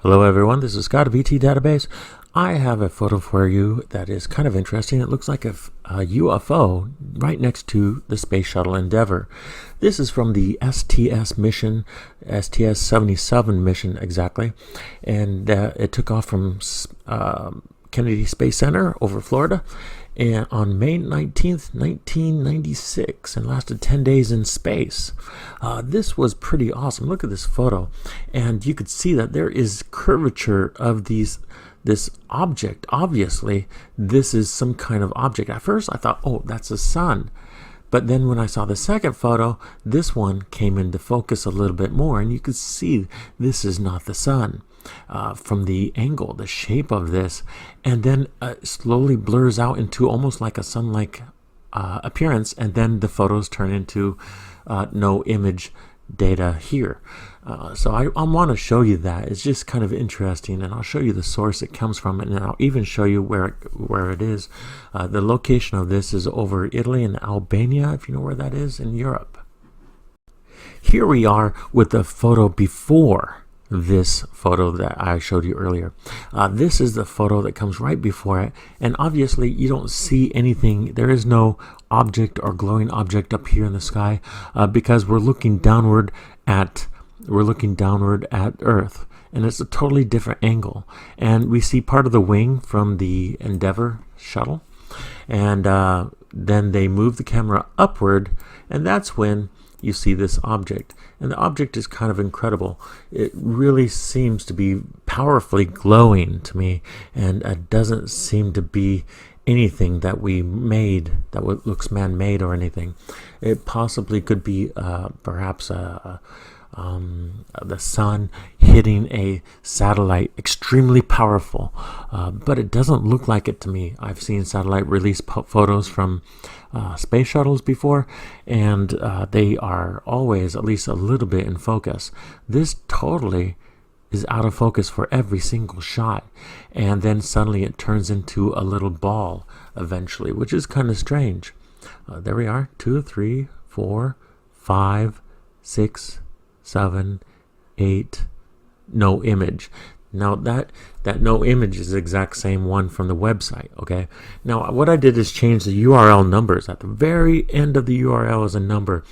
Hello everyone, this is Scott of VT Database. I have a photo for you that is kind of interesting. It looks like a UFO right next to the Space Shuttle Endeavour. This is from the STS mission, STS-77 mission exactly, and it took off from Kennedy Space Center over Florida and on May 19th, 1996, and lasted 10 days in space. This was pretty awesome. Look at this photo, and you could see that there is curvature of this object. Obviously, this is some kind of object. At first, I thought, oh, that's the sun. But then when I saw the second photo, this one came into focus a little bit more, and you could see this is not the sun. From the angle, the shape of this, and then slowly blurs out into almost like a sun-like appearance, and then the photos turn into no image data here. So I want to show you that. It's just kind of interesting, and I'll show you the source it comes from, and I'll even show you where it is. The location of this is over Italy and Albania, if you know where that is, in Europe. Here we are with the photo before this photo that I showed you earlier. This is the photo that comes right before it, and obviously you don't see anything. There is no object or glowing object up here in the sky because we're looking downward at Earth, and it's a totally different angle. And we see part of the wing from the Endeavour shuttle, and then they move the camera upward, and that's when you see this object. And the object is kind of incredible. It really seems to be powerfully glowing to me, and it doesn't seem to be anything that we made that looks man-made or anything. It possibly could be perhaps the sun hitting a satellite, extremely powerful, but it doesn't look like it to me. I've seen satellite release photos from space shuttles before, and they are always at least a little bit in focus. This totally is out of focus for every single shot, and then suddenly it turns into a little ball eventually, which is kind of strange. There we are, 2, 3, 4, 5, 6, 7, 8, no image. Now that no image is the exact same one from the website, okay? Now what I did is change the URL numbers. At the very end of the URL is a number,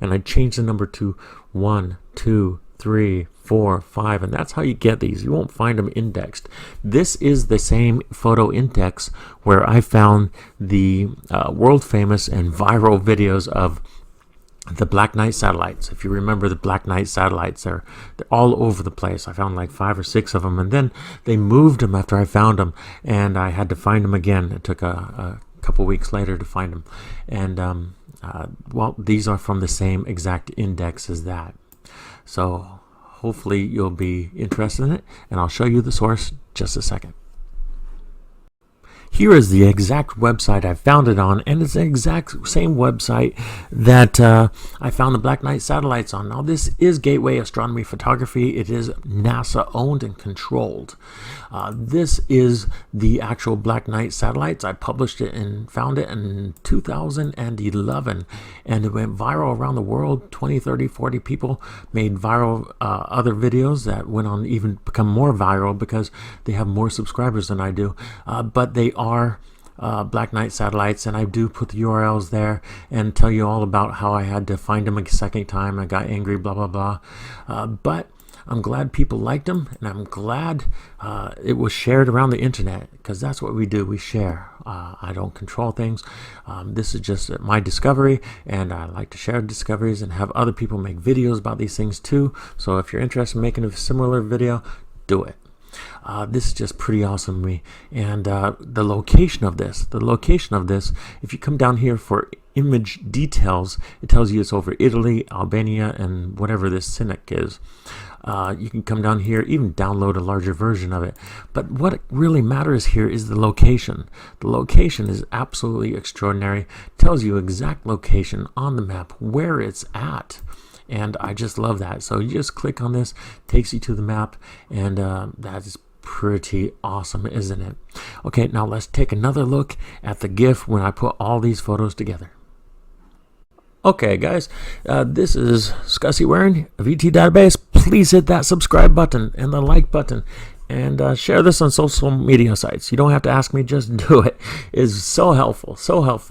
and I changed the number to 1, 2, 3, 4, 5, and that's how you get these. You won't find them indexed. This is the same photo index where I found the world famous and viral videos of the Black Knight satellites. If you remember the Black Knight satellites, they're all over the place. I found like 5 or 6 of them, and then they moved them after I found them, and I had to find them again. It took a couple weeks later to find them, and well, these are from the same exact index as that. So hopefully you'll be interested in it, and I'll show you the source just a second. Here is the exact website I found it on, and it's the exact same website that I found the Black Knight satellites on. Now, this is Gateway Astronomy Photography. It is NASA owned and controlled. This is the actual Black Knight satellites. I published it and found it in 2011, and it went viral around the world. 20, 30, 40 people made viral other videos that went on even become more viral because they have more subscribers than I do. But they are Black Knight satellites, and I do put the URLs there and tell you all about how I had to find them a second time. I got angry, blah blah blah, but I'm glad people liked them, and I'm glad it was shared around the internet, because that's what we do. We share. I don't control things. This is just my discovery, and I like to share discoveries and have other people make videos about these things too. So if you're interested in making a similar video, do it. This is just pretty awesome to me. And the location of this, if you come down here for image details, it tells you it's over Italy, Albania, and whatever this Cynic is. You can come down here, even download a larger version of it. But what really matters here is the location. The location is absolutely extraordinary. It tells you exact location on the map, where it's at. And I just love that. So you just click on this, takes you to the map, and that is pretty awesome, isn't it? Okay, now let's take another look at the GIF when I put all these photos together. Okay, guys, this is Scuzzy Warren of VT Database. please hit that subscribe button and the like button. And share this on social media sites. You don't have to ask me, just do it. It's so helpful,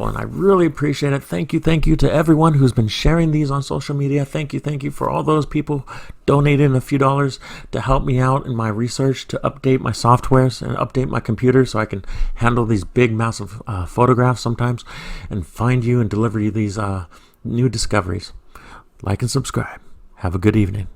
and I really appreciate it. Thank you to everyone who's been sharing these on social media. Thank you for all those people donating a few dollars to help me out in my research, to update my softwares and update my computer so I can handle these big, massive photographs sometimes and find you and deliver you these new discoveries. Like and subscribe. Have a good evening.